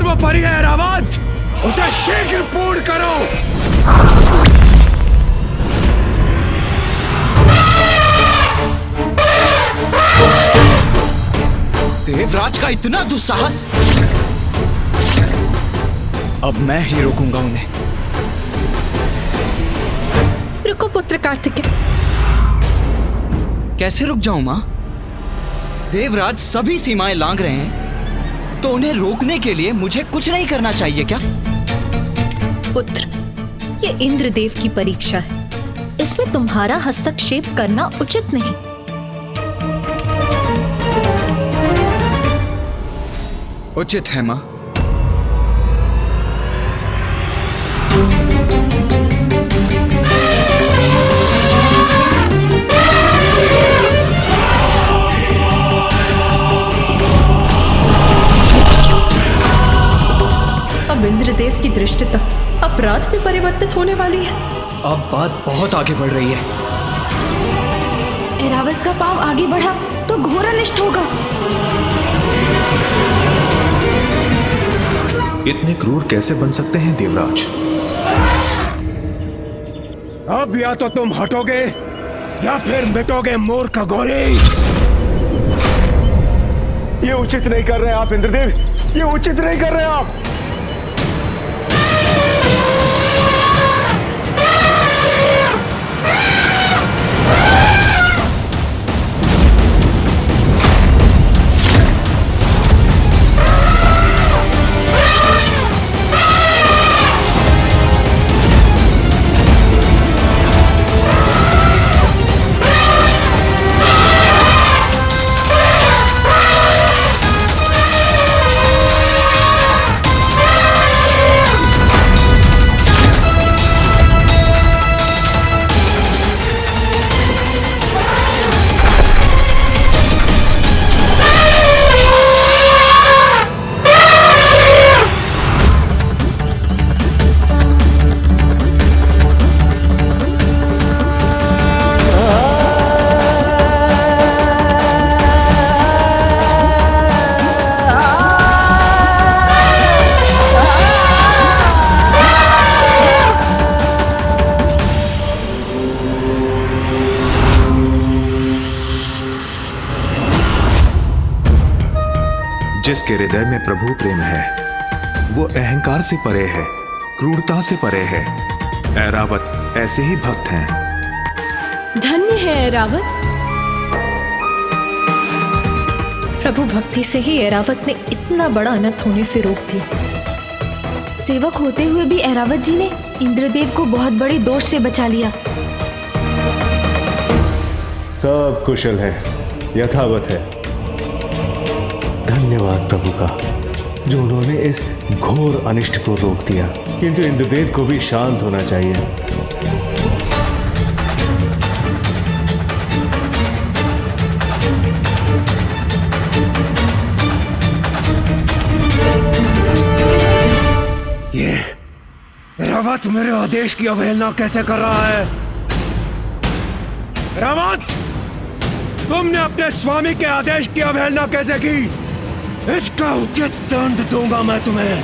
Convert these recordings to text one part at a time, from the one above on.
सर्वोपरि है ऐरावत, उसे शीघ्र पूर्ण करो। देवराज का इतना दुस्साहस! अब मैं ही रोकूंगा उन्हें। रुको पुत्र कार्तिकेय। कैसे रुक जाऊं मां? देवराज सभी सीमाएं लांघ रहे हैं, तो उन्हें रोकने के लिए मुझे कुछ नहीं करना चाहिए क्या? पुत्र, ये इंद्रदेव की परीक्षा है, इसमें तुम्हारा हस्तक्षेप करना उचित नहीं। उचित है मां। अब इंद्रदेव की दृष्टता अपराध में परिवर्तित होने वाली है। अब बात बहुत आगे बढ़ रही है। ऐरावत का पांव आगे बढ़ा तो घोर अनिष्ट होगा। इतने क्रूर कैसे बन सकते हैं देवराज? अब या तो तुम हटोगे या फिर मिटोगे मूर्ख घोरी। ये उचित नहीं कर रहे आप इंद्रदेव, ये उचित नहीं कर रहे आप। जिसके हृदय में प्रभु प्रेम है वो अहंकार से परे है, क्रूरता से परे है। ऐरावत ऐसे ही भक्त हैं। धन्य है ऐरावत। प्रभु भक्ति से ही ऐरावत ने इतना बड़ा अनर्थ होने से रोक दिया। सेवक होते हुए भी ऐरावत जी ने इंद्रदेव को बहुत बड़े दोष से बचा लिया। सब कुशल है, यथावत है। धन्यवाद प्रभु का, जो उन्होंने इस घोर अनिष्ट को रोक दिया। किंतु इंद्रदेव को भी शांत होना चाहिए। ये ऐरावत मेरे आदेश की अवहेलना कैसे कर रहा है? ऐरावत, तुमने अपने स्वामी के आदेश की अवहेलना कैसे की? इसका उचित दंड दूंगा मैं तुम्हें।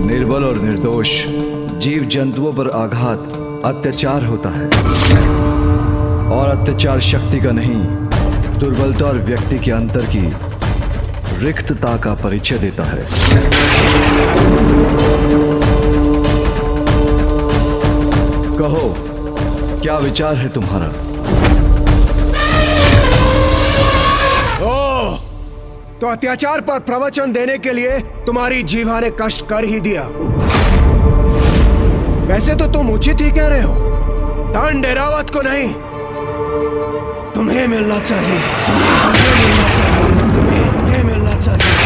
निर्बल और निर्दोष जीव जंतुओं पर आघात अत्याचार होता है, और अत्याचार शक्ति का नहीं, दुर्बलता और व्यक्ति के अंतर की रिक्तता का परिचय देता है। कहो, क्या विचार है तुम्हारा? ओह, तो अत्याचार पर प्रवचन देने के लिए तुम्हारी जीवा ने कष्ट कर ही दिया। वैसे तो तुम उचित ही कह रहे हो। दंड ऐरावत को नहीं, तुम्हें मिलना चाहिए। तुम्हें मिलना चाहिए। तुम्हें मिलना चाहिए।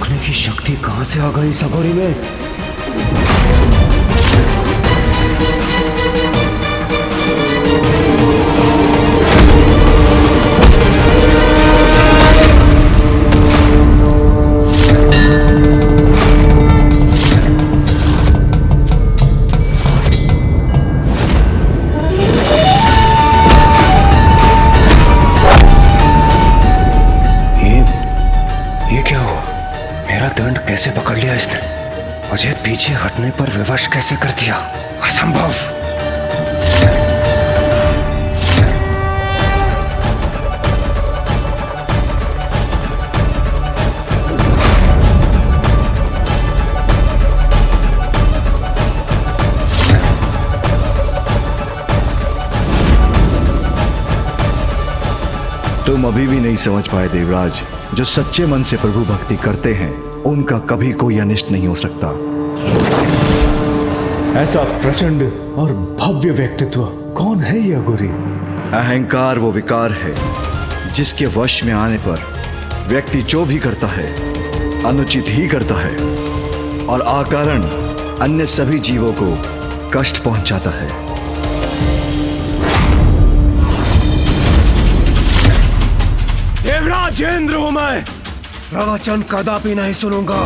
रोकने की शक्ति कहां से आ गई इस अघोरी में? ये क्या हुआ? मेरा दंड कैसे पकड़ लिया इसने? मुझे पीछे हटने पर विवश कैसे कर दिया? असंभव। तुम अभी भी नहीं समझ पाए देवराज, जो सच्चे मन से प्रभु भक्ति करते हैं उनका कभी कोई अनिष्ट नहीं हो सकता। ऐसा प्रचंड और भव्य व्यक्तित्व कौन है ये अघोरी? अहंकार वो विकार है जिसके वश में आने पर व्यक्ति जो भी करता है अनुचित ही करता है और अकारण अन्य सभी जीवों को कष्ट पहुंचाता है। देवराज इंद्र हूं मैं, प्रवचन कदापि नहीं सुनूंगा।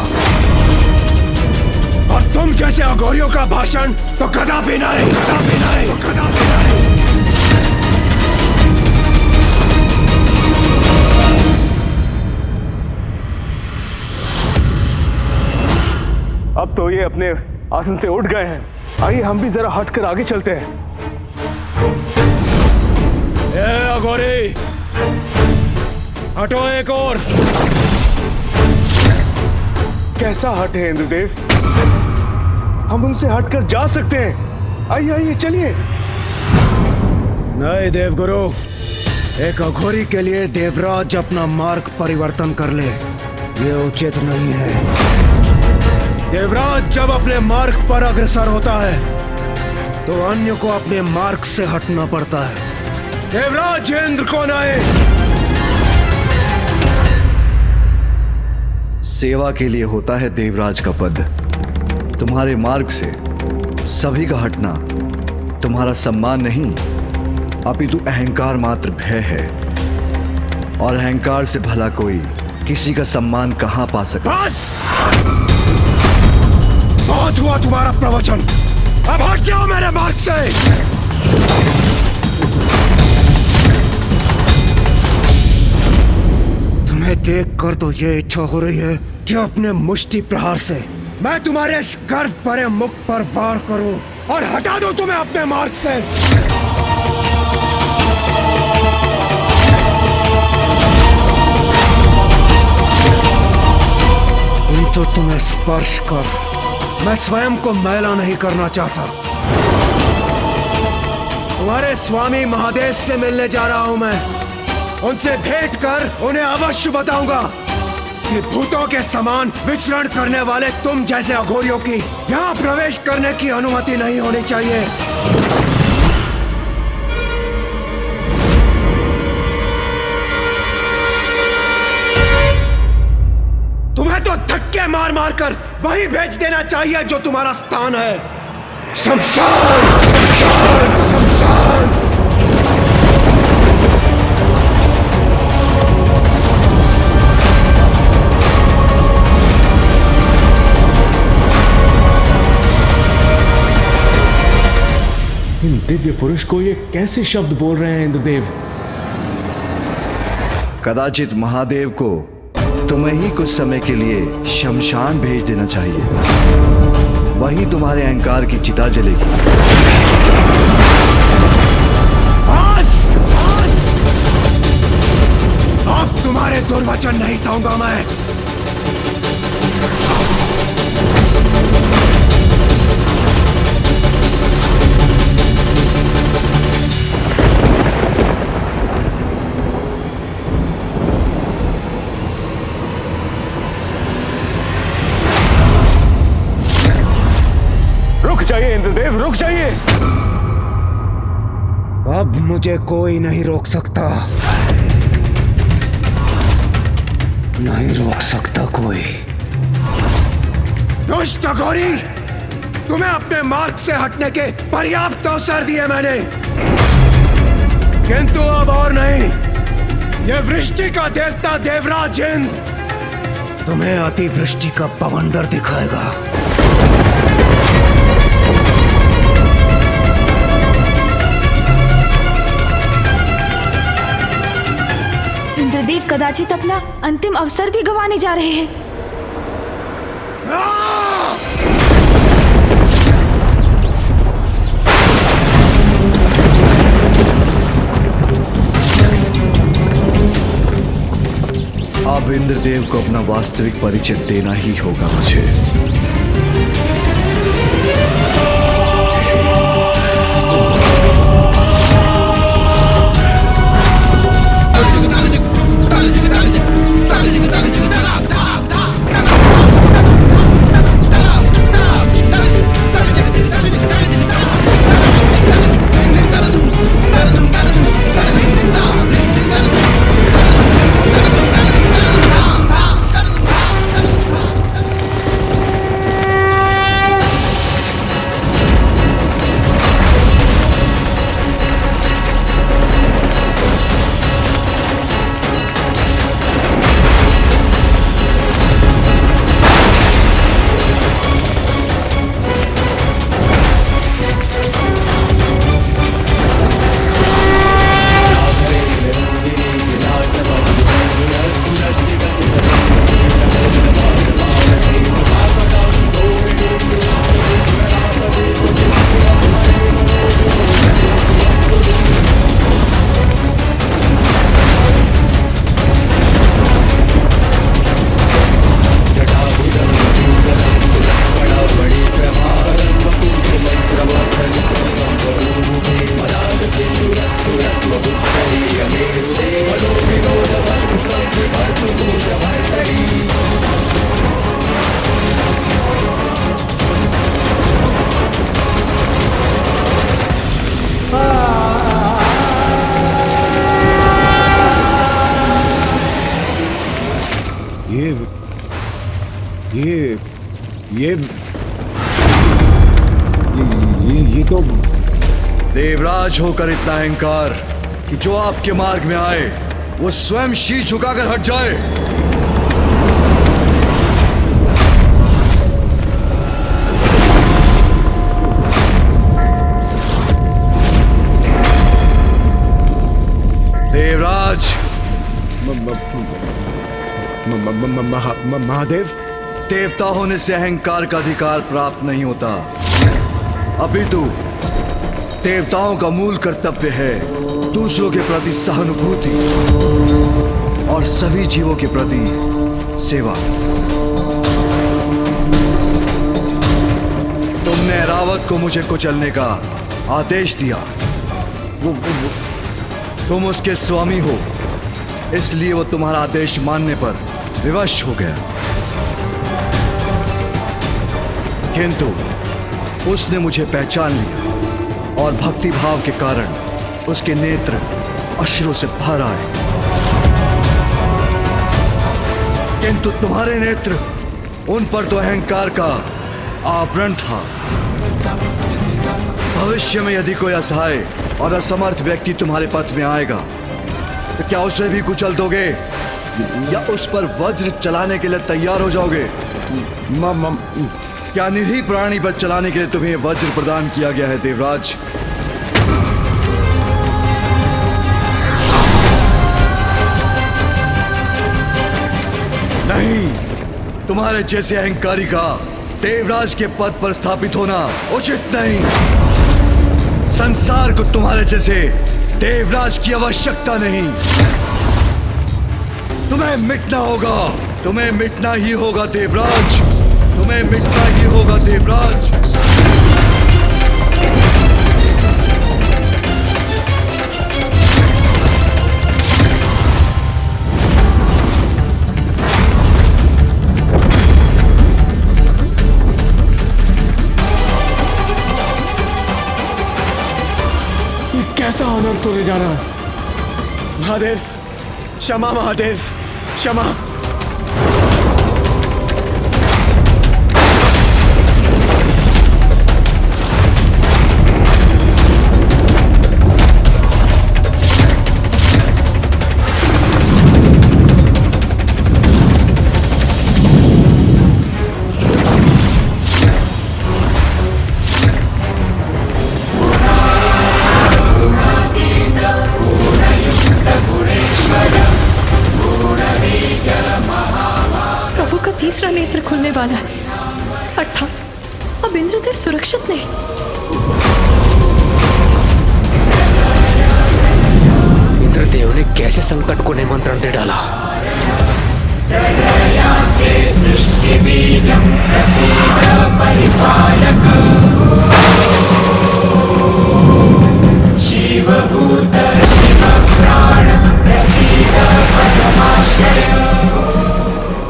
और तुम जैसे अघोरियों का भाषण तो कदापि नहीं, कदापि नहीं, कदापि नहीं। अब तो ये अपने आसन से उठ गए हैं। आइए हम भी जरा हटकर आगे चलते हैं। ए अघोरी, हटो एक और। कैसा हट है इंद्रदेव? हम उनसे हटकर जा सकते हैं। आइए आइए चलिए। नहीं देवगुरु, एक अघोरी के लिए देवराज अपना मार्ग परिवर्तन कर ले, ये उचित नहीं है। देवराज जब अपने मार्ग पर अग्रसर होता है तो अन्य को अपने मार्ग से हटना पड़ता है। देवराज इंद्र कौन आए? सेवा के लिए होता है देवराज का पद। तुम्हारे मार्ग से सभी का हटना तुम्हारा सम्मान नहीं, अपितु अहंकार मात्र भय है, और अहंकार से भला कोई किसी का सम्मान कहां पा सकता? बस! बहुत हुआ तुम्हारा प्रवचन, अब हट जाओ मेरे मार्ग से। तुम्हें देखकर तो ये इच्छा हो रही है कि अपने मुष्टि प्रहार से मैं तुम्हारे इस गर्व भरे मुख पर वार करूं और हटा दूं तुम्हें अपने मार्ग से। तो तुम्हें स्पर्श कर मैं स्वयं को मैला नहीं करना चाहता। तुम्हारे स्वामी महादेव से मिलने जा रहा हूं मैं। उनसे भेंट कर उन्हें अवश्य बताऊंगा कि भूतों के समान विचरण करने वाले तुम जैसे अघोरियों की यहां प्रवेश करने की अनुमति नहीं होनी चाहिए। तुम्हें तो धक्के मार मार कर वहीं भेज देना चाहिए जो तुम्हारा स्थान है। शमशान, शमशान, शमशान। इन दिव्य पुरुष को ये कैसे शब्द बोल रहे हैं इंद्रदेव? कदाचित महादेव को तुम्हें ही कुछ समय के लिए शमशान भेज देना चाहिए, वही तुम्हारे अहंकार की चिता जलेगी। बस! बस! अब तुम्हारे दुर्वचन नहीं सहूंगा मैं। रुक जाइए इंद्रदेव, रुक जाइए। अब मुझे कोई नहीं रोक सकता, नहीं रोक सकता कोई। दुष्ट अघोरी, तुम्हें अपने मार्ग से हटने के पर्याप्त अवसर दिए मैंने, किंतु अब और नहीं। ये वृष्टि का देवता देवराज इंद्र तुम्हें अतिवृष्टि का बवंडर दिखाएगा। इंद्रदेव कदाचित अपना अंतिम अवसर भी गंवाने जा रहे हैं। अब इंद्रदेव को अपना वास्तविक परिचय देना ही होगा मुझे। ये तो देवराज होकर इतना अहंकार कि जो आपके मार्ग में आए वो स्वयं शीश झुकाकर हट जाए। देवराज, महादेव, देवता होने से अहंकार का अधिकार प्राप्त नहीं होता। अपितु देवताओं का मूल कर्तव्य है दूसरों के प्रति सहानुभूति और सभी जीवों के प्रति सेवा। तुमने ऐरावत को मुझे कुचलने का आदेश दिया। तुम उसके स्वामी हो, इसलिए वो तुम्हारा आदेश मानने पर विवश हो गया। किंतु उसने मुझे पहचान लिया और भक्ति भाव के कारण उसके नेत्र अश्रु से भर आए। किंतु तुम्हारे नेत्र, उन पर तो अहंकार का आवरण था। भविष्य में यदि कोई असहाय और असमर्थ व्यक्ति तुम्हारे पथ में आएगा तो क्या उसे भी कुचल दोगे या उस पर वज्र चलाने के लिए तैयार हो जाओगे? क्या निरीह प्राणी पर चलाने के लिए तुम्हें वज्र प्रदान किया गया है देवराज? नहीं, तुम्हारे जैसे अहंकारी का देवराज के पद पर स्थापित होना उचित नहीं। संसार को तुम्हारे जैसे देवराज की आवश्यकता नहीं। तुम्हें मिटना होगा, तुम्हें मिटना ही होगा देवराज, तुम्हें मिटना ही होगा देवराज। कैसा अनर्थ होने जा रहा है? महादेव, क्षमा महादेव, क्षमा। दूसरा नेत्र खुलने वाला है। अर्थात अब इंद्रदेव सुरक्षित नहीं। इंद्रदेव ने कैसे संकट को निमंत्रण दे डाला?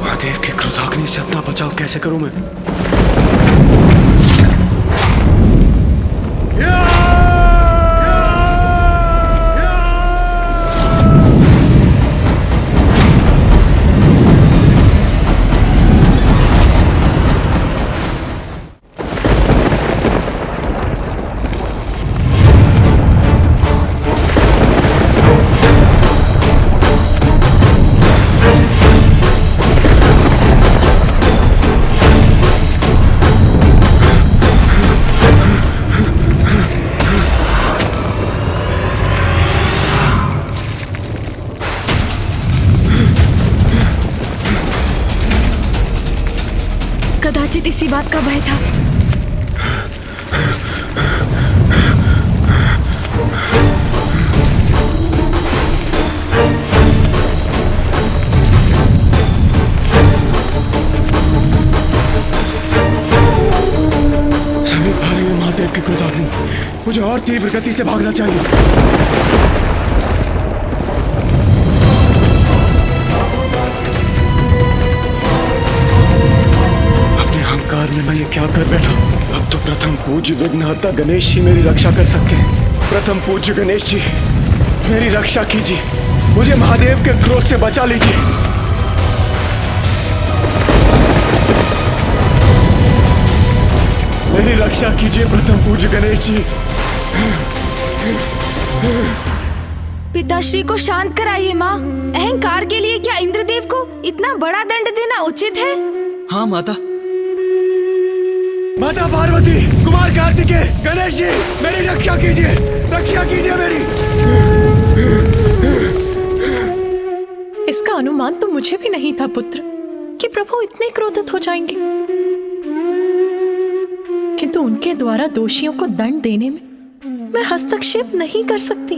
महादेव की क्रोधाग्नि से अपना बचाव कैसे करूं मैं? कदाचित इसी बात का भय था। समीप आ रही है महादेव की क्रोधाग्नि। मुझे और तीव्र गति से भागना चाहिए। अहंकार में मैं ये क्या कर बैठा? अब तो प्रथम पूज्य विघ्नहर्ता गणेश जी मेरी रक्षा कर सकते हैं। प्रथम पूज्य गणेश जी मेरी रक्षा कीजिए, मुझे महादेव के क्रोध से बचा लीजिए। मेरी रक्षा कीजिए प्रथम पूज्य गणेश जी। पिताश्री को शांत कराइए माँ। अहंकार के लिए क्या इंद्रदेव को इतना बड़ा दंड देना उचित है? हाँ माता। माता पार्वती, कुमार कार्तिकेय, गणेश जी मेरी रक्षा कीजिए, रक्षा कीजिए मेरी। इसका अनुमान तो मुझे भी नहीं था पुत्र कि प्रभु इतने क्रोधित हो जाएंगे, किंतु उनके द्वारा दोषियों को दंड देने में मैं हस्तक्षेप नहीं कर सकती।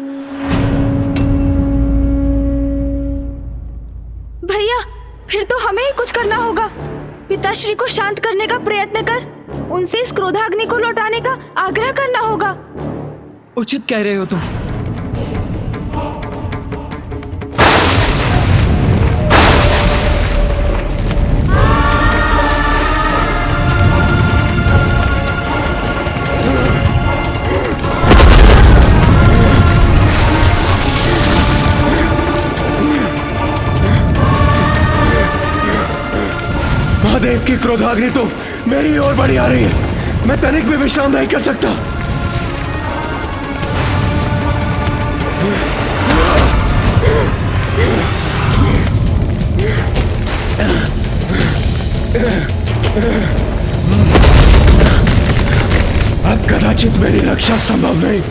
भैया, फिर तो हमें ही कुछ करना होगा। पिताश्री को शांत करने का प्रयत्न कर, उनसे इस क्रोधाग्नि को लौटाने का आग्रह करना होगा। उचित कह रहे हो तुम। महादेव की क्रोधाग्नि तो मेरी ओर बढ़ी आ रही है। मैं तनिक भी विश्राम नहीं कर सकता। अब कदाचित मेरी रक्षा संभव नहीं।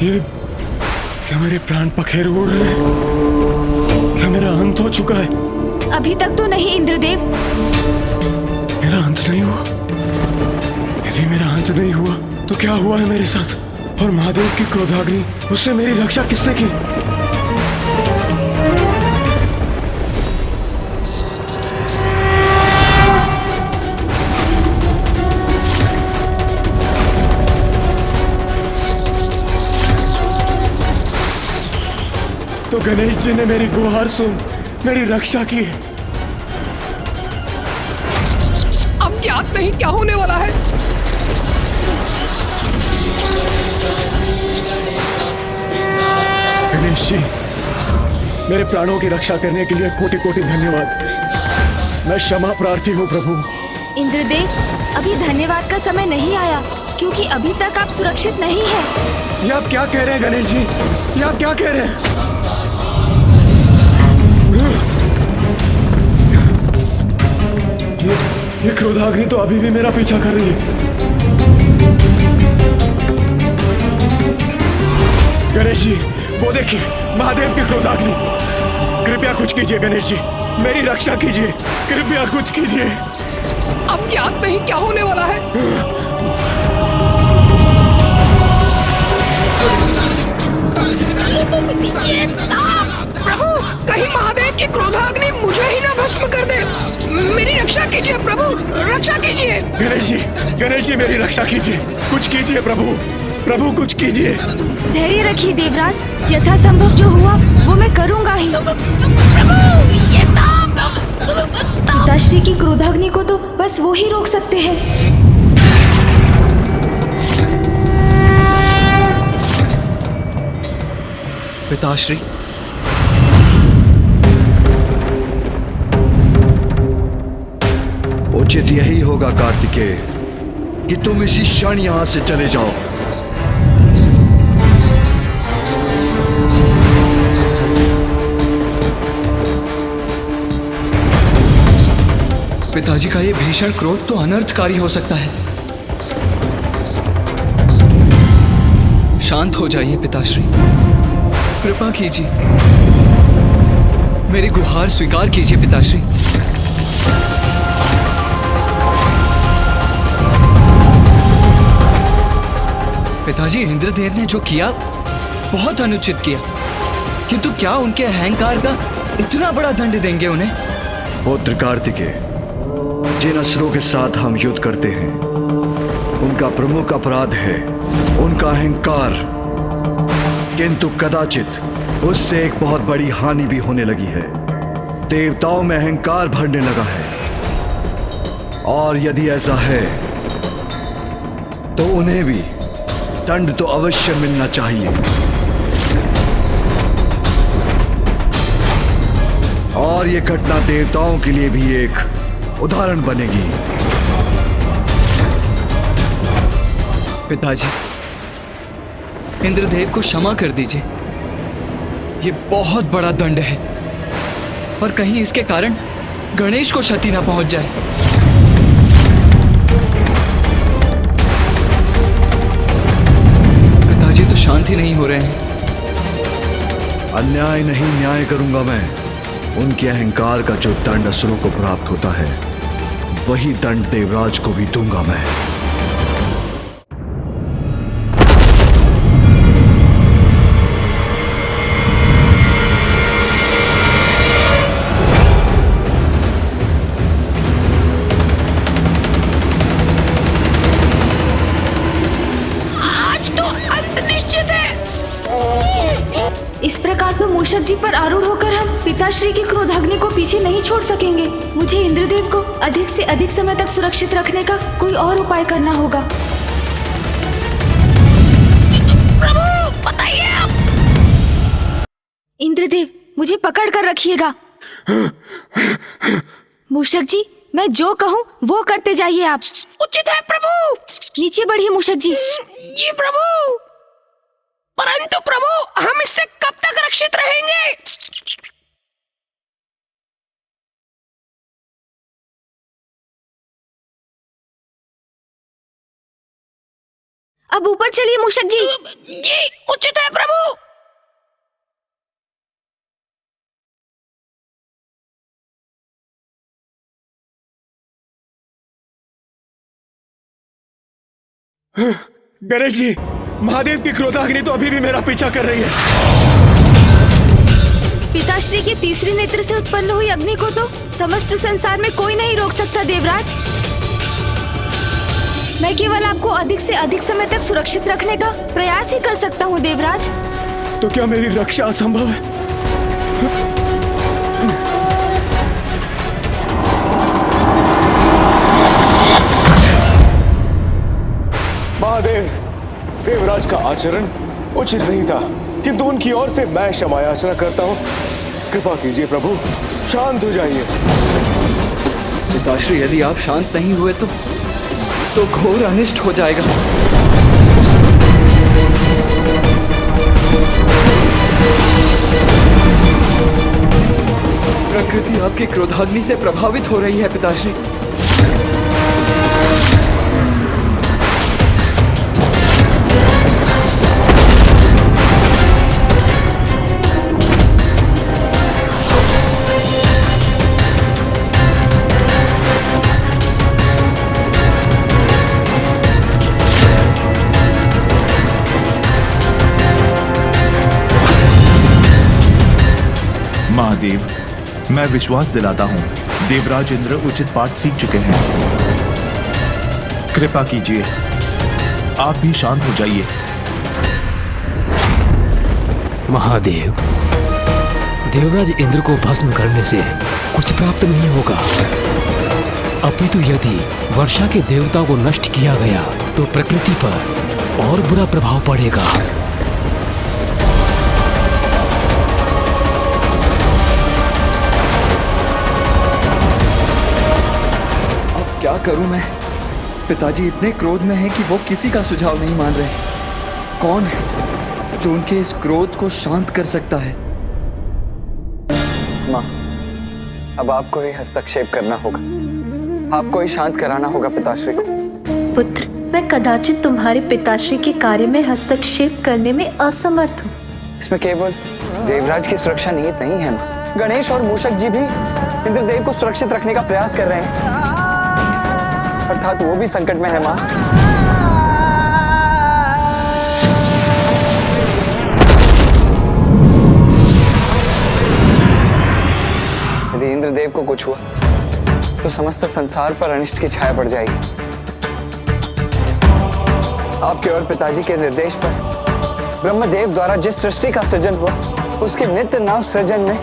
ये क्या मेरे प्राण पखेरु उड़ रहे हैं? क्या मेरा अंत हो चुका है? अभी तक तो नहीं इंद्रदेव। मेरा अंत नहीं हुआ? यदि मेरा अंत नहीं हुआ तो क्या हुआ है मेरे साथ? और महादेव की क्रोधाग्नि, उससे मेरी रक्षा किसने की? तो गणेश जी ने मेरी गुहार सुन मेरी रक्षा की है। अब ज्ञात नहीं क्या होने वाला है। गणेश जी, मेरे प्राणों की रक्षा करने के लिए कोटि कोटि धन्यवाद। मैं क्षमा प्रार्थी हूँ प्रभु। इंद्रदेव, अभी धन्यवाद का समय नहीं आया, क्योंकि अभी तक आप सुरक्षित नहीं हैं। ये आप क्या कह रहे हैं गणेश जी? ये आप क्या कह रहे हैं? ये क्रोधाग्नि तो अभी भी मेरा पीछा कर रही है। गणेश जी, वो देखिए, महादेव की क्रोधाग्नि। कृपया कुछ कीजिए गणेश जी, मेरी रक्षा कीजिए, कृपया कुछ कीजिए। अब ज्ञात नहीं क्या होने वाला है। प्रभु, कहीं महादेव की क्रोधाग्नि मुझे ही ना भस्म कर दे। मेरी रक्षा कीजिए प्रभु, रक्षा कीजिए। गणेश जी मेरी रक्षा कीजिए, कुछ कीजिए प्रभु, प्रभु कुछ कीजिए। धैर्य रखिए देवराज, यथासंभव जो हुआ वो मैं करूंगा ही। पिताश्री की क्रोधाग्नि को तो बस वो ही रोक सकते हैं। पिताश्री, उचित यही होगा कार्तिकेय कि तुम इसी क्षण यहां से चले जाओ। पिताजी का ये भीषण क्रोध तो अनर्थकारी हो सकता है। शांत हो जाइए पिताश्री, कृपा कीजिए, मेरी गुहार स्वीकार कीजिए पिताश्री। पिताजी, इंद्रदेव ने जो किया बहुत अनुचित किया, किंतु क्या उनके अहंकार का इतना बड़ा दंड देंगे उन्हें? पुत्र कार्तिकेय, जिन असुरों के साथ हम युद्ध करते हैं उनका प्रमुख अपराध है उनका अहंकार, किंतु कदाचित उससे एक बहुत बड़ी हानि भी होने लगी है। देवताओं में अहंकार भरने लगा है, और यदि ऐसा है तो उन्हें भी दंड तो अवश्य मिलना चाहिए। और ये घटना देवताओं के लिए भी एक उदाहरण बनेगी। पिताजी, इंद्रदेव को क्षमा कर दीजिए। ये बहुत बड़ा दंड है, पर कहीं इसके कारण गणेश को क्षति ना पहुंच जाए। पिताजी तो शांत ही नहीं हो रहे हैं। अन्याय नहीं न्याय करूंगा मैं। उनके अहंकार का जो दंड असुरों को प्राप्त होता है वही दंड देवराज को भी दूंगा मैं। इस प्रकार तो मूषक जी पर आरूढ़ होकर हम पिताश्री की क्रोधाग्नि को पीछे नहीं छोड़ सकेंगे। मुझे इंद्रदेव को अधिक से अधिक समय तक सुरक्षित रखने का कोई और उपाय करना होगा। प्रभु बताइए आप। इंद्रदेव, मुझे पकड़ कर रखिएगा। मूषक जी, मैं जो कहूँ वो करते जाइए आप। उचित है प्रभु। नीचे बढ़िए मूषक जी। जी प्रभु। परंतु प्रभु, हम इससे कब तक रक्षित रहेंगे? अब ऊपर चलिए मूषक जी। जी उचित है प्रभु। गणेश जी, महादेव की क्रोधाग्नि तो अभी भी मेरा पीछा कर रही है। पिताश्री के तीसरी नेत्र से उत्पन्न हुई अग्नि को तो समस्त संसार में कोई नहीं रोक सकता देवराज। मैं केवल आपको अधिक से अधिक समय तक सुरक्षित रखने का प्रयास ही कर सकता हूँ देवराज। तो क्या मेरी रक्षा असंभव है? महादेव, देवराज का आचरण उचित नहीं था। किंतु उनकी ओर से मैं क्षमा याचना करता हूँ। कृपा कीजिए प्रभु, शांत हो जाइए। पिताश्री, यदि आप शांत नहीं हुए तो घोर अनिष्ट हो जाएगा। प्रकृति आपकी क्रोधाग्नि से प्रभावित हो रही है पिताश्री। महादेव, मैं विश्वास दिलाता हूँ देवराज इंद्र उचित पाठ सीख चुके हैं। कृपा कीजिए, आप भी शांत हो जाइए। महादेव, देवराज इंद्र को भस्म करने से कुछ प्राप्त नहीं होगा, अपितु यदि वर्षा के देवता को नष्ट किया गया तो प्रकृति पर और बुरा प्रभाव पड़ेगा। क्या करूं मैं? पिताजी इतने क्रोध में हैं कि वो किसी का सुझाव नहीं मान रहे। कौन है जो उनके इस क्रोध को शांत कर सकता है? माँ, अब आपको ही हस्तक्षेप करना होगा, आपको ही शांत कराना होगा पिताश्री को। पुत्र, मैं कदाचित तुम्हारे पिताश्री के कार्य में हस्तक्षेप करने में असमर्थ हूँ। इसमें केवल देवराज की सुरक्षा निहित नहीं है माँ। गणेश और मूषक जी भी इंद्रदेव को सुरक्षित रखने का प्रयास कर रहे हैं, अर्थात वो भी संकट में है माँ। यदि इंद्रदेव को कुछ हुआ तो समस्त संसार पर अनिष्ट की छाया पड़ जाएगी। आपके और पिताजी के निर्देश पर ब्रह्मदेव द्वारा जिस सृष्टि का सृजन हुआ, उसके नित्य नव सृजन में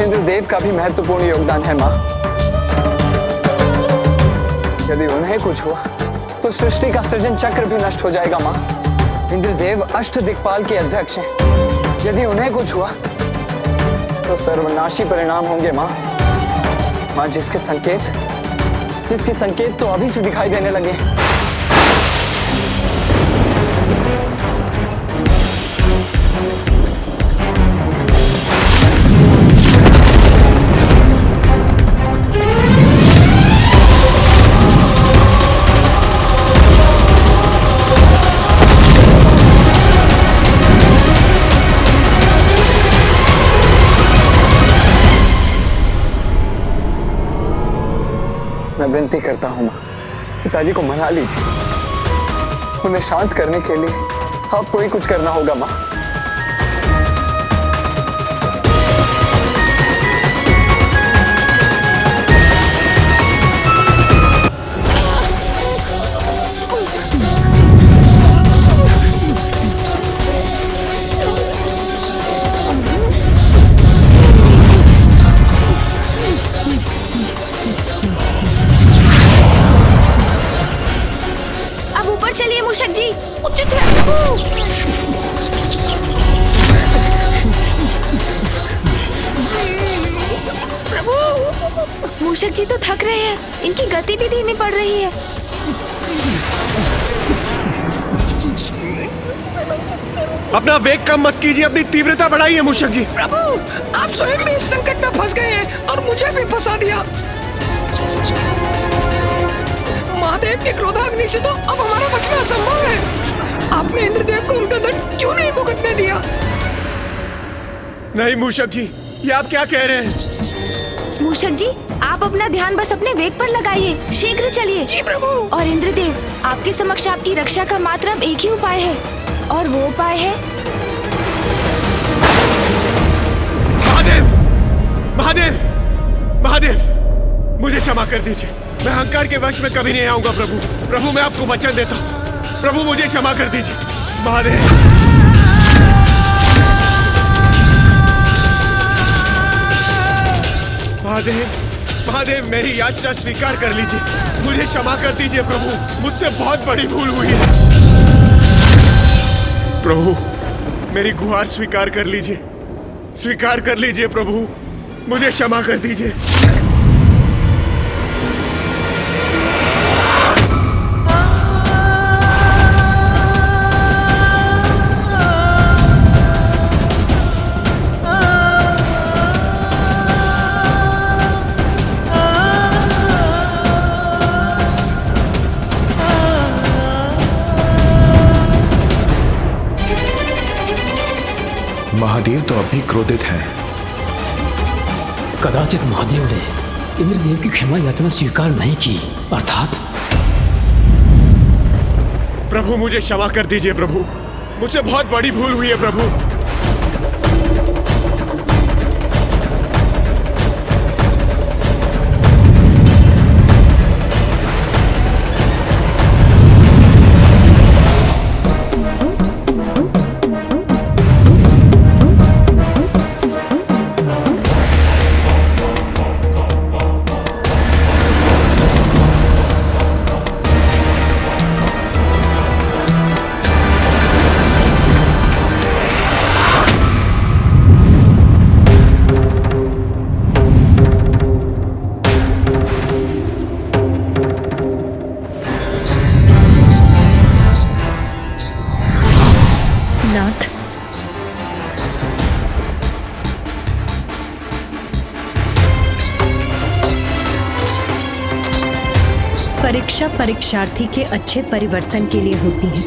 इंद्रदेव का भी महत्वपूर्ण योगदान है माँ। यदि उन्हें कुछ हुआ तो सृष्टि का सृजन चक्र भी नष्ट हो जाएगा माँ। इंद्रदेव अष्ट दिक्पाल के अध्यक्ष हैं, यदि उन्हें कुछ हुआ तो सर्वनाशी परिणाम होंगे माँ। माँ, जिसके संकेत तो अभी से दिखाई देने लगे। मैं विनती करता हूँ माँ, पिताजी को मना लीजिए। उन्हें शांत करने के लिए आपको ही कुछ करना होगा माँ। चलिए मूषक जी, उचित है प्रभु। प्रभु, मूषक जी तो थक रहे हैं, इनकी गति भी धीमी पड़ रही है। अपना वेग कम मत कीजिए, अपनी तीव्रता बढ़ाइए मूषक जी। प्रभु, आप स्वयं भी इस संकट में फंस गए हैं और मुझे भी फंसा दिया। महादेव के क्रोधाग्नि से तो अब हमारा बचना असंभव है। आपने इंद्रदेव को उनका दंड क्यों नहीं भुगतने दिया? नहीं मूषक जी, ये आप क्या कह रहे हैं? मूषक जी, आप अपना ध्यान बस अपने वेग पर लगाइए, शीघ्र चलिए। जी प्रभु। और इंद्रदेव, आपके समक्ष आपकी रक्षा का मात्र अब एक ही उपाय है, और वो उपाय है महादेव। महादेव, महादेव, मुझे क्षमा कर दीजिए, मैं अहंकार के वश में कभी नहीं आऊंगा प्रभु। प्रभु, मैं आपको वचन देता हूँ, प्रभु मुझे क्षमा कर दीजिए। महादेव, महादेव, महादेव, मेरी याचना स्वीकार कर लीजिए, मुझे क्षमा कर दीजिए प्रभु, मुझसे बहुत बड़ी भूल हुई है। प्रभु, मेरी गुहार स्वीकार कर लीजिए, स्वीकार कर लीजिए प्रभु, मुझे क्षमा कर दीजिए। महादेव तो अभी क्रोधित हैं। कदाचित महादेव ने इंद्रदेव की क्षमा याचना स्वीकार नहीं की, अर्थात प्रभु मुझे क्षमा कर दीजिए प्रभु, मुझसे बहुत बड़ी भूल हुई है प्रभु। नाथ, परीक्षा परीक्षार्थी के अच्छे परिवर्तन के लिए होती है,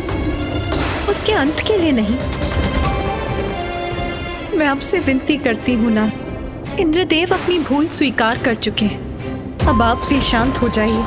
उसके अंत के लिए नहीं। मैं आपसे विनती करती हूँ नाथ, इंद्रदेव अपनी भूल स्वीकार कर चुके हैं, अब आप भी शांत हो जाइए।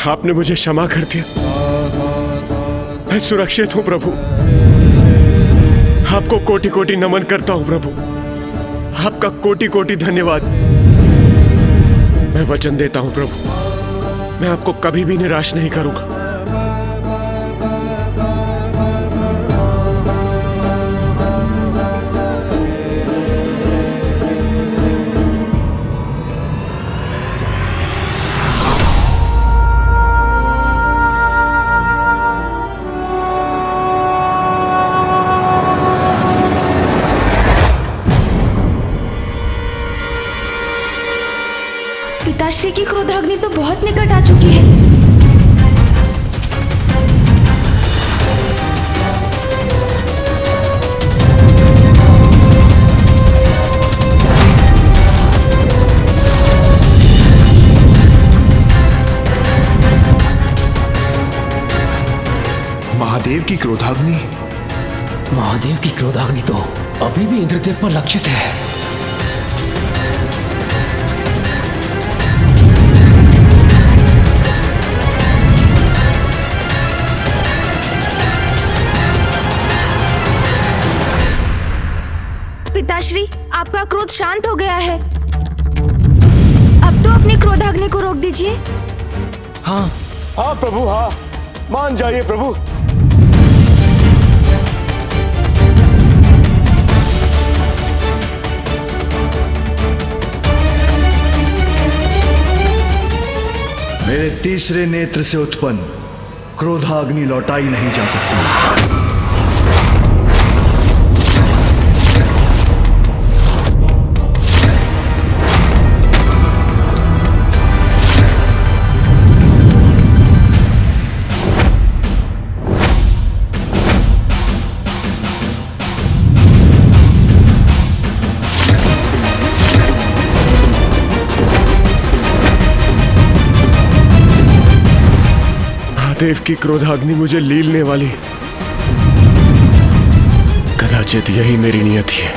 आपने मुझे क्षमा कर दिया, मैं सुरक्षित हूं प्रभु। आपको कोटि कोटि नमन करता हूं प्रभु, आपका कोटि कोटि धन्यवाद। मैं वचन देता हूं प्रभु, मैं आपको कभी भी निराश नहीं करूंगा। पिताश्री की क्रोधाग्नि तो बहुत निकट आ चुकी है। महादेव की क्रोधाग्नि? महादेव की क्रोधाग्नि तो अभी भी इंद्रदेव पर लक्षित है। पिताश्री, आपका क्रोध शांत हो गया है, अब तो अपनी क्रोधाग्नि को रोक दीजिए। हाँ हाँ प्रभु, हाँ, मान जाइए प्रभु। मेरे तीसरे नेत्र से उत्पन्न क्रोधाग्नि लौटाई नहीं जा सकती। महादेव की क्रोधाग्नि मुझे लीलने वाली है। कदाचित यही मेरी नियति है।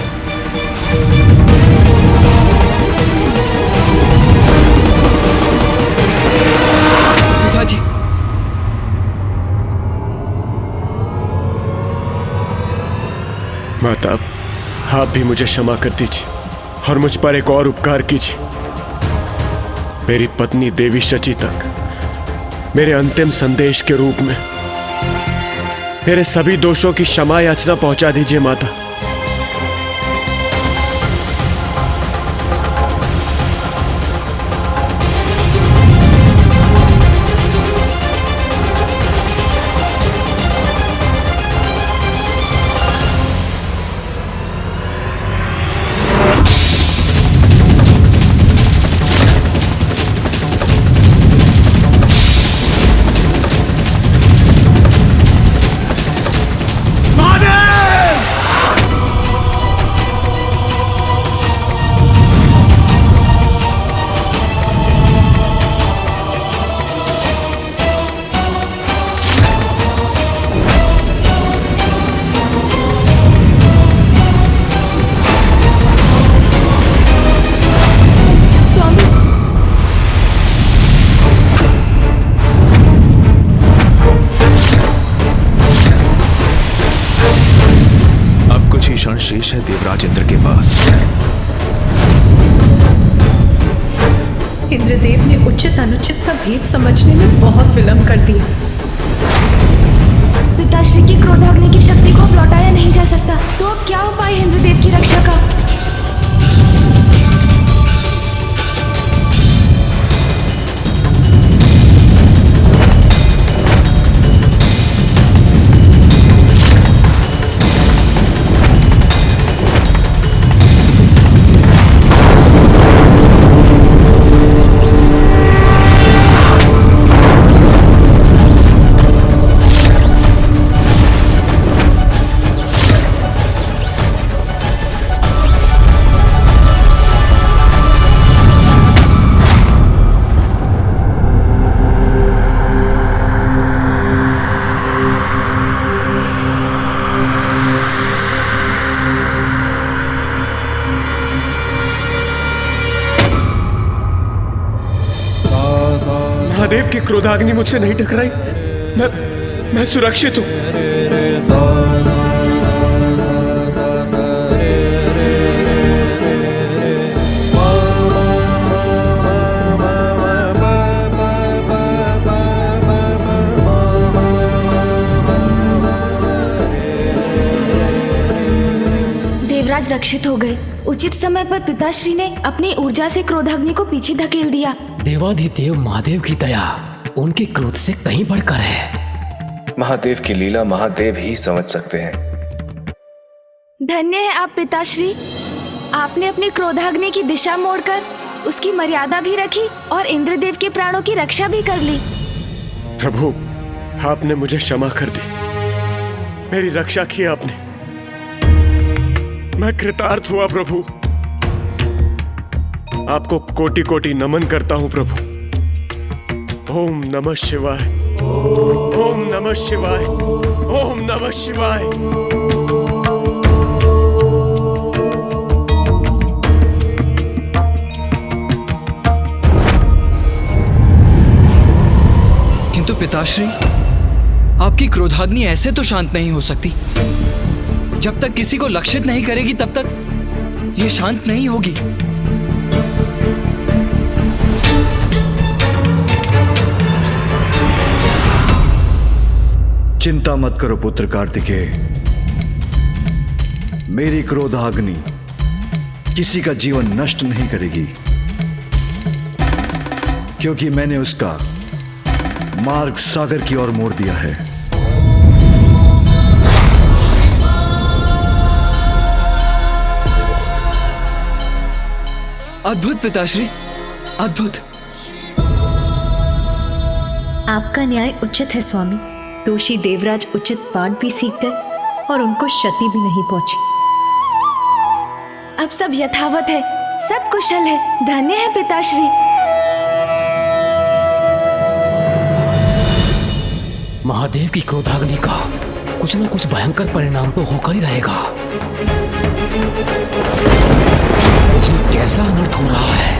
पिताजी, माता, आप भी मुझे क्षमा कर दीजिए और मुझ पर एक और उपकार कीजिए। मेरी पत्नी देवी शची तक मेरे अंतिम संदेश के रूप में मेरे सभी दोषों की क्षमा याचना पहुंचा दीजिए माता। शेष है देवराज इंद्र के पास। इंद्रदेव ने उचित अनुचित का भेद समझने में बहुत विलंब कर दिया। पिताश्री की क्रोधाग्नि की शक्ति को अब लौटाया नहीं जा सकता, तो अब क्या उपाय है इंद्रदेव की रक्षा का? महादेव की क्रोधाग्नि मुझसे नहीं टकराई। मैं सुरक्षित हूं। देवराज रक्षित हो गए। उचित समय पर पिताश्री ने अपनी ऊर्जा से क्रोधाग्नि को पीछे धकेल दिया। देवाधिदेव महादेव की दया उनके क्रोध से कहीं बढ़कर है। महादेव की लीला महादेव ही समझ सकते हैं। धन्य है आप पिताश्री, आपने अपनी क्रोधाग्नि की दिशा मोड़कर उसकी मर्यादा भी रखी और इंद्रदेव के प्राणों की रक्षा भी कर ली। प्रभु, आपने मुझे क्षमा कर दी, मेरी रक्षा की आपने। मैं कृतार्थ हुआ प्रभु। आपको कोटि कोटि नमन करता हूं प्रभु। ओम नमः शिवाय, ओम नमः शिवाय, ओम नमः शिवाय। किंतु पिताश्री, आपकी क्रोधाग्नि ऐसे तो शांत नहीं हो सकती। जब तक किसी को लक्षित नहीं करेगी तब तक ये शांत नहीं होगी। चिंता मत करो पुत्र कार्तिकेय, मेरी क्रोधाग्नि किसी का जीवन नष्ट नहीं करेगी, क्योंकि मैंने उसका मार्ग सागर की ओर मोड़ दिया है। अद्भुत पिताश्री, अद्भुत। आपका न्याय उचित है स्वामी। दोषी देवराज उचित पाठ भी सीख गए और उनको क्षति भी नहीं पहुंची। अब सब यथावत है, सब कुशल है। धन्य है पिताश्री। महादेव की क्रोधाग्नि का कुछ न कुछ भयंकर परिणाम तो होकर ही रहेगा। ये कैसा अनर्थ हो रहा है?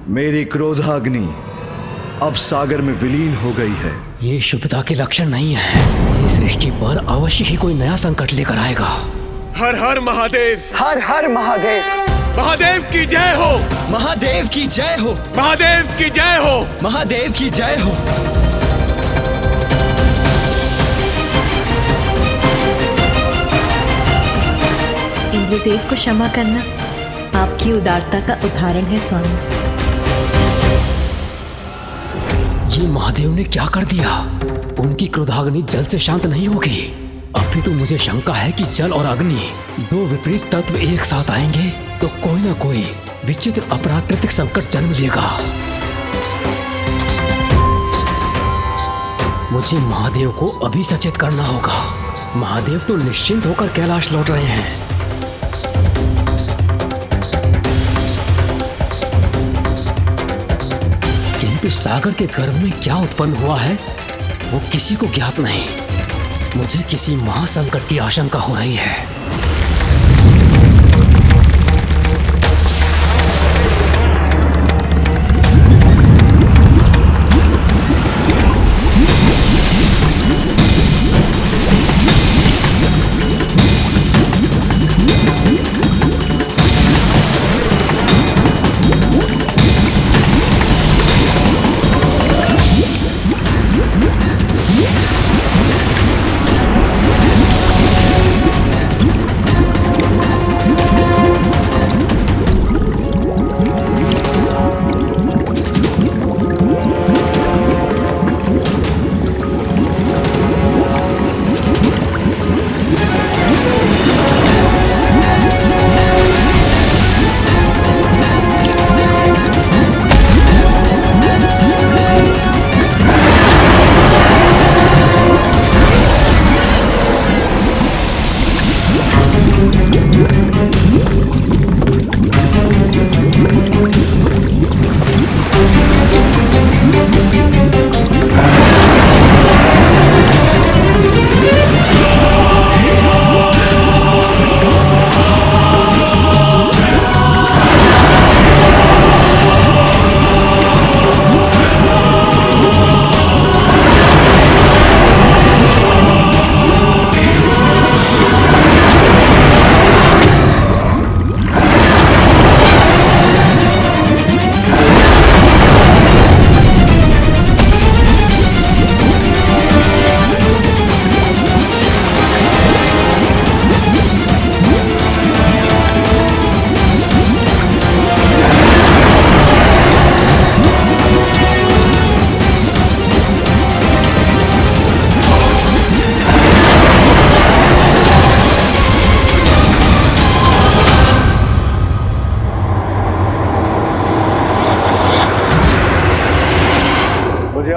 मेरी क्रोधाग्नि अब सागर में विलीन हो गई है। ये शुभता के लक्षण नहीं है। इस सृष्टि पर अवश्य ही कोई नया संकट लेकर आएगा। हर हर महादेव, हर हर महादेव, महादेव की जय हो, महादेव की जय हो, महादेव की जय हो, महादेव की जय हो। इंद्रदेव को क्षमा करना आपकी उदारता का उदाहरण है स्वामी। ये महादेव ने क्या कर दिया? उनकी क्रोधाग्नि जल से शांत नहीं होगी। अभी तो मुझे शंका है कि जल और अग्नि दो विपरीत तत्व एक साथ आएंगे तो कोई ना कोई विचित्र अप्राकृतिक संकट जन्म लेगा। मुझे महादेव को अभी सचेत करना होगा। महादेव तो निश्चिंत होकर कैलाश लौट रहे हैं। किंतु सागर के गर्भ में क्या उत्पन्न हुआ है वो किसी को ज्ञात नहीं। मुझे किसी महासंकट की आशंका हो रही है।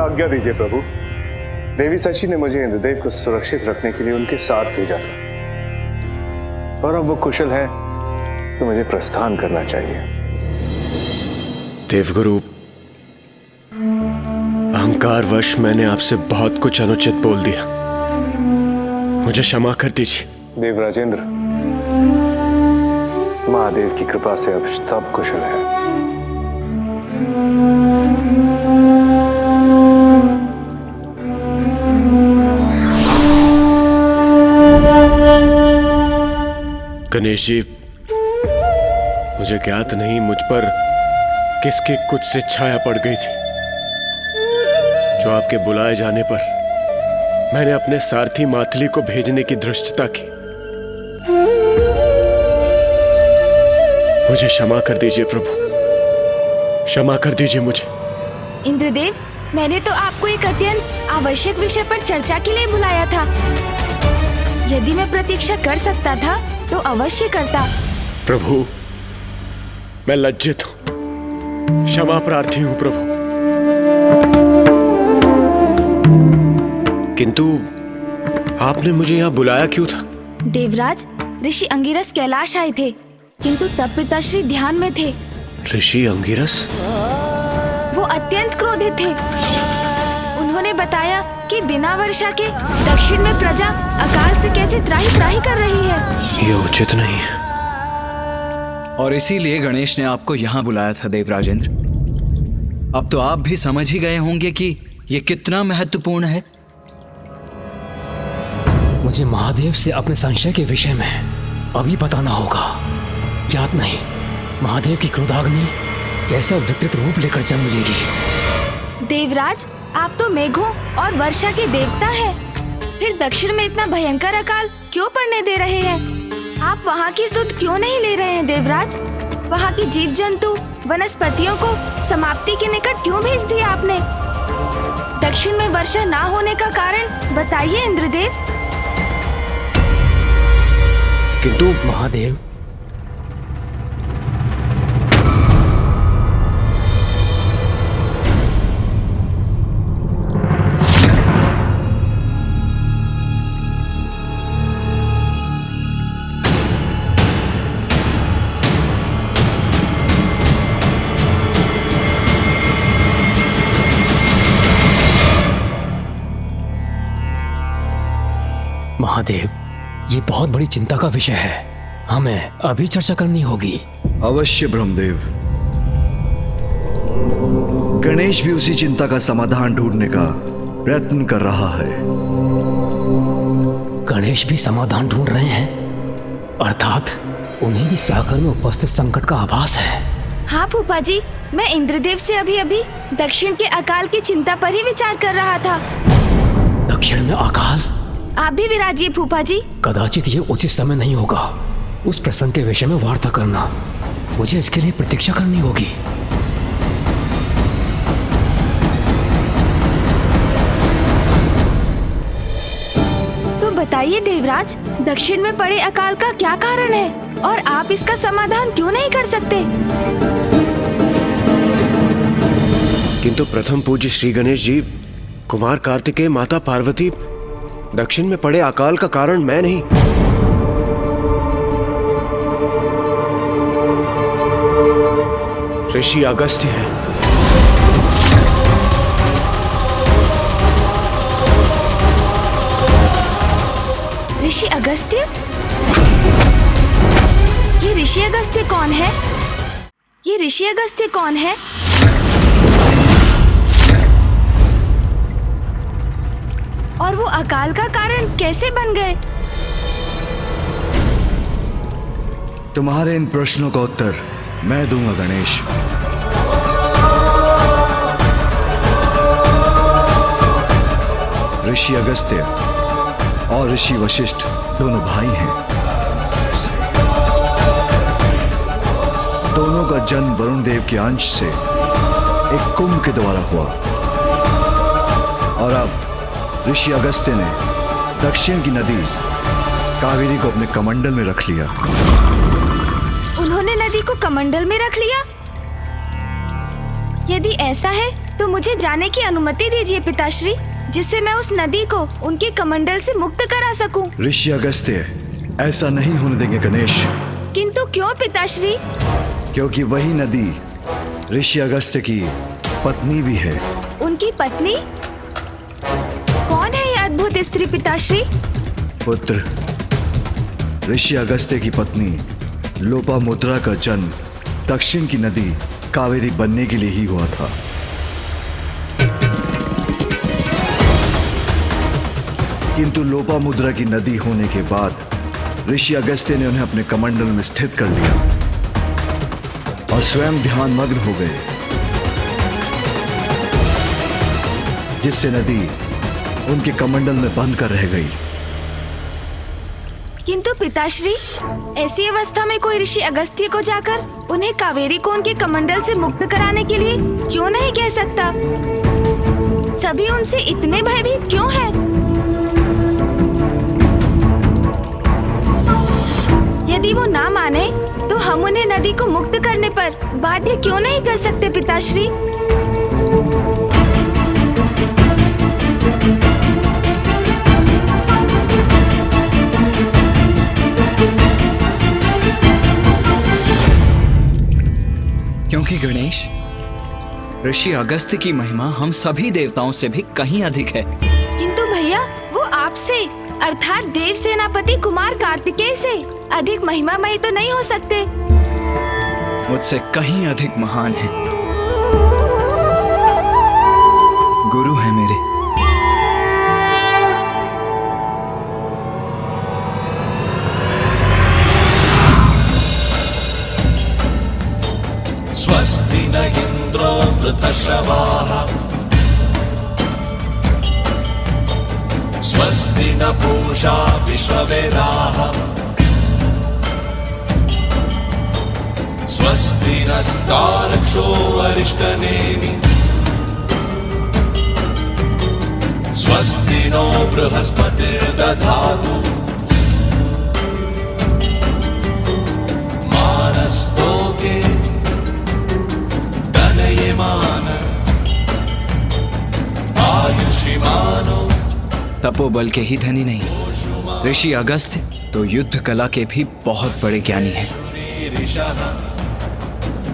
आज्ञा दीजिए प्रभु। देवी सची ने मुझे इंद्रदेव को सुरक्षित रखने के लिए उनके साथ भेजा था और अब वो कुशल है तो मुझे प्रस्थान करना चाहिए। देवगुरु, अहंकारवश मैंने आपसे बहुत कुछ अनुचित बोल दिया, मुझे क्षमा कर दीजिए। देवराजेंद्र, महादेव की कृपा से अब सब कुशल है। गणेश जी, मुझे ज्ञात नहीं मुझ पर किसकी कुछ से छाया पड़ गई थी जो आपके बुलाए जाने पर मैंने अपने सारथी माथली को भेजने की धृष्टता की। मुझे क्षमा कर दीजिए प्रभु, क्षमा कर दीजिए मुझे। इंद्रदेव, मैंने तो आपको एक अत्यंत आवश्यक विषय पर चर्चा के लिए बुलाया था। यदि मैं प्रतीक्षा कर सकता था तो अवश्य करता। प्रभु, मैं लज्जित हूं। क्षमा प्रार्थी हूं प्रभु, किंतु आपने मुझे यहाँ बुलाया क्यों था? देवराज, ऋषि अंगिरस कैलाश आए थे, किंतु तब पिताश्री ध्यान में थे। ऋषि अंगिरस? वो अत्यंत क्रोधित थे। उन्होंने बताया कि बिना वर्षा के दक्षिण में प्रजा अकाल से कैसे त्राही त्राही कर रही है। ये उचित नहीं है। और इसीलिए गणेश ने आपको यहाँ बुलाया था देवराजेंद्र। अब तो आप भी समझ ही गए होंगे कि ये कितना महत्वपूर्ण है। मुझे महादेव से अपने संशय के विषय में अभी बताना होगा। याद नहीं, महादेव की क्रोधाग्नि कैसा विकृत रूप लेकर जन्म लेगी। देवराज, आप तो मेघों और वर्षा के देवता हैं। फिर दक्षिण में इतना भयंकर अकाल क्यों पड़ने दे रहे हैं? आप वहाँ की सुध क्यों नहीं ले रहे हैं देवराज? वहाँ के जीव जंतु वनस्पतियों को समाप्ति के निकट क्यों भेज दिया आपने? दक्षिण में वर्षा ना होने का कारण बताइए इंद्रदेव। किंतु महादेव, महादेव, ये बहुत बड़ी चिंता का विषय है, हमें अभी चर्चा करनी होगी। अवश्य ब्रह्मदेव। गणेश भी उसी चिंता का समाधान ढूंढने का प्रयत्न कर रहा है। गणेश भी समाधान ढूंढ रहे हैं, अर्थात उन्हें भी सागर में उपस्थित संकट का आभास है। हाँ फूफा जी, मैं इंद्रदेव से अभी अभी दक्षिण के अकाल की चिंता पर ही विचार कर रहा था। दक्षिण में अकाल? आप भी विराजिए फूफा जी। कदाचित ये उचित समय नहीं होगा उस प्रसंग के विषय में वार्ता करना। मुझे इसके लिए प्रतीक्षा करनी होगी। तो बताइए देवराज, दक्षिण में पड़े अकाल का क्या कारण है और आप इसका समाधान क्यों नहीं कर सकते? किंतु प्रथम पूज्य श्री गणेश जी, कुमार कार्तिकेय, माता पार्वती, दक्षिण में पड़े अकाल का कारण मैं नहीं। ऋषि अगस्त्य है। ऋषि अगस्त्य? ये ऋषि अगस्त्य कौन है? ये ऋषि अगस्त्य कौन है? और वो अकाल का कारण कैसे बन गए? तुम्हारे इन प्रश्नों का उत्तर मैं दूंगा गणेश। ऋषि अगस्त्य और ऋषि वशिष्ठ दोनों भाई हैं। दोनों का जन्म वरुण देव के अंश से एक कुंभ के द्वारा हुआ और अब ऋषि अगस्त्य ने दक्षिण की नदी कावेरी को अपने कमंडल में रख लिया। उन्होंने नदी को कमंडल में रख लिया? यदि ऐसा है तो मुझे जाने की अनुमति दीजिए पिताश्री, जिससे मैं उस नदी को उनके कमंडल से मुक्त करा सकूं। ऋषि अगस्त्य ऐसा नहीं होने देंगे गणेश। किंतु क्यों पिताश्री? क्योंकि वही नदी ऋषि अगस्त्य की पत्नी भी है। उनकी पत्नी? कौन है यह अद्भुत स्त्री पिताश्री? पुत्र, ऋषि अगस्त्य की पत्नी लोपामुद्रा का जन्म दक्षिण की नदी कावेरी बनने के लिए ही हुआ था। किंतु लोपामुद्रा की नदी होने के बाद ऋषि अगस्त्य ने उन्हें अपने कमंडल में स्थित कर लिया और स्वयं ध्यानमग्न हो गए, जिससे नदी उनके कमंडल में बंद कर रह गई। किंतु पिताश्री, ऐसी अवस्था में कोई ऋषि अगस्त्य को जाकर उन्हें कावेरी को उनके कमंडल से मुक्त कराने के लिए क्यों नहीं कह सकता? सभी उनसे इतने भयभीत क्यों हैं? यदि वो ना माने तो हम उन्हें नदी को मुक्त करने पर बाध्य क्यों नहीं कर सकते पिताश्री? क्योंकि गणेश, ऋषि अगस्त्य की महिमा हम सभी देवताओं से भी कहीं अधिक है। किंतु भैया, वो आपसे अर्थात देव सेनापति कुमार कार्तिकेय से अधिक महिमामयी तो नहीं हो सकते। मुझसे कहीं अधिक महान है, गुरु है मेरे। स्वस्ति न इंद्रो वृतश्रवाः स्वस्ति न पूषा विश्ववेदाः स्वस्ति नस्तार्क्ष्यो अरिष्टनेमि स्वस्ति नो बृहस्पतिर्दधातु मानस्तोके धनयमान आयुष्मानो। तपोबल के ही धनी नहीं, ऋषि अगस्त्य तो युद्ध कला के भी बहुत बड़े ज्ञानी हैं।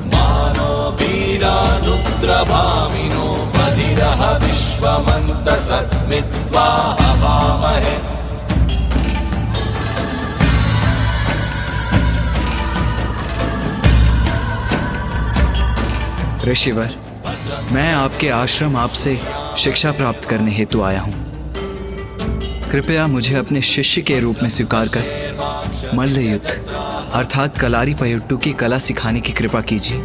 मानो वीरानुद्रभामिनो बधिरः विश्वमन्तसस्मित्वा हवामहे। ऋषिवर, मैं आपके आश्रम आपसे शिक्षा प्राप्त करने हेतु आया हूँ। कृपया मुझे अपने शिष्य के रूप में स्वीकार कर मल्ल युद्ध अर्थात कलारी पयट्टू की कला सिखाने की कृपा कीजिए।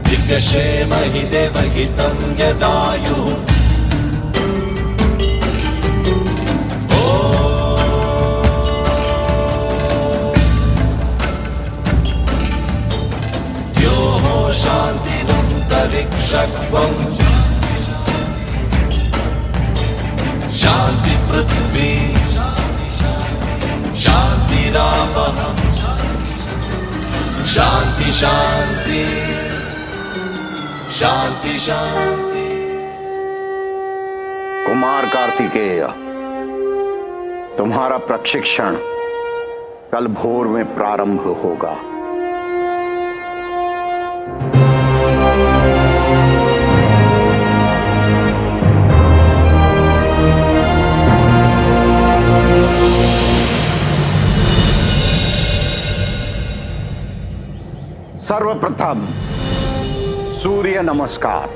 दिव्यक्षेमहि देवहितं यदायुः शांतिरन्तरिक्षत्वं शांति पृथ्वी शांतिरापः शांति शांति शांति शांति। कुमार कार्तिकेय, तुम्हारा प्रशिक्षण कल भोर में प्रारंभ होगा। सर्वप्रथम सूर्य नमस्कार।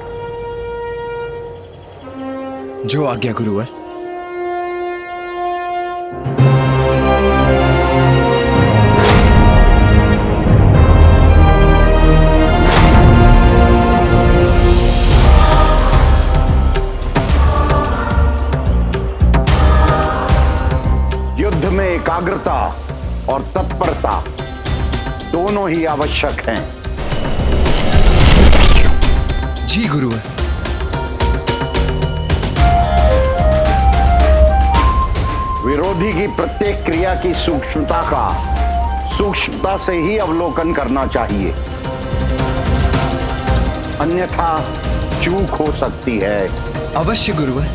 जो आज्ञा गुरुवर। युद्ध में एकाग्रता और तत्परता दोनों ही आवश्यक हैं। जी गुरुवर। विरोधी की प्रत्येक क्रिया की सूक्ष्मता से ही अवलोकन करना चाहिए, अन्यथा चूक हो सकती है। अवश्य गुरुवर।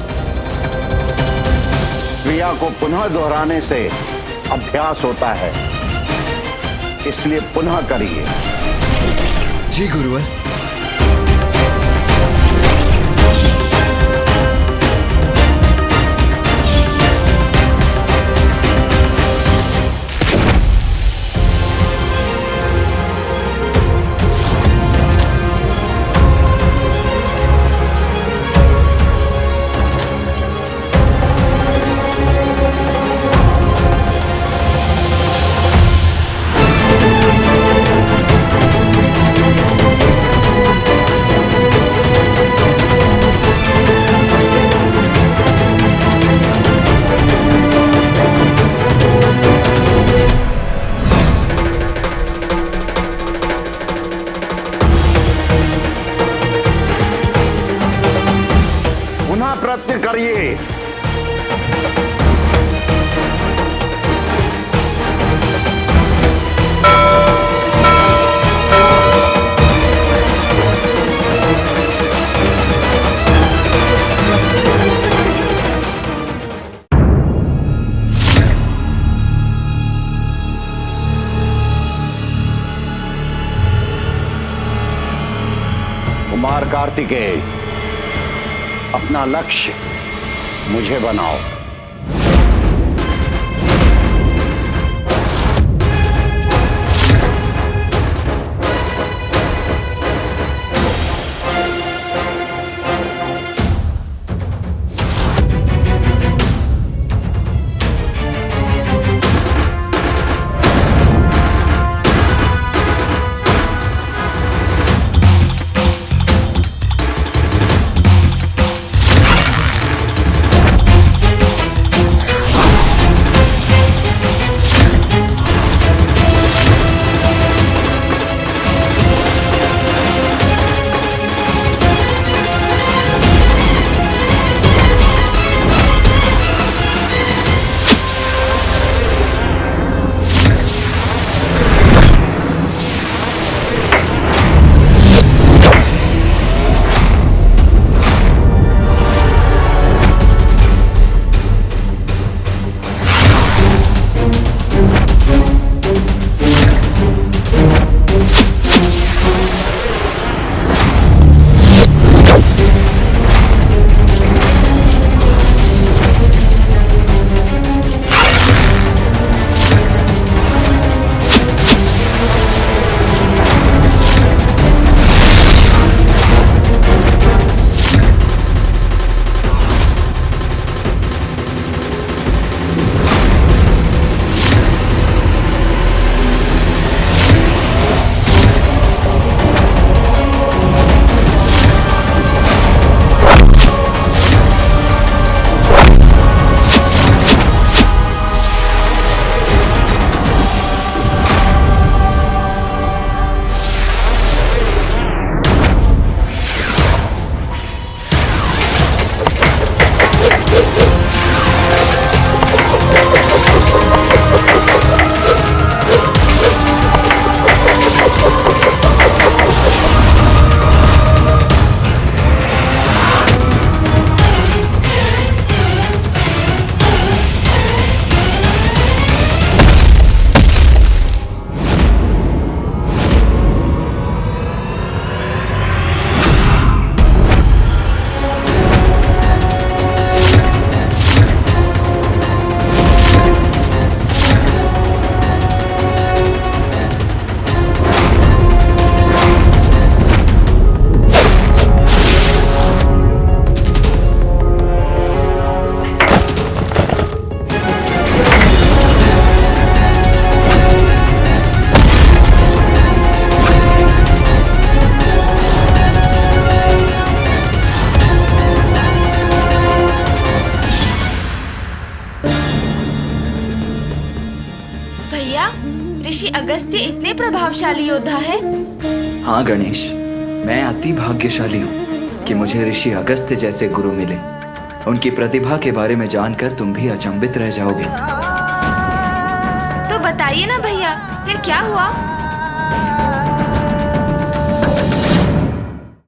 क्रिया को पुनः दोहराने से अभ्यास होता है, इसलिए पुनः करिए। जी गुरुवर। कार्तिकेय, अपना लक्ष्य मुझे बनाओ। ऋषि अगस्त्य इतने प्रभावशाली योद्धा है? हाँ गणेश, मैं अति भाग्यशाली हूँ कि मुझे ऋषि अगस्त्य जैसे गुरु मिले। उनकी प्रतिभा के बारे में जानकर तुम भी अचंभित रह जाओगे। तो बताइए ना भैया, फिर क्या हुआ?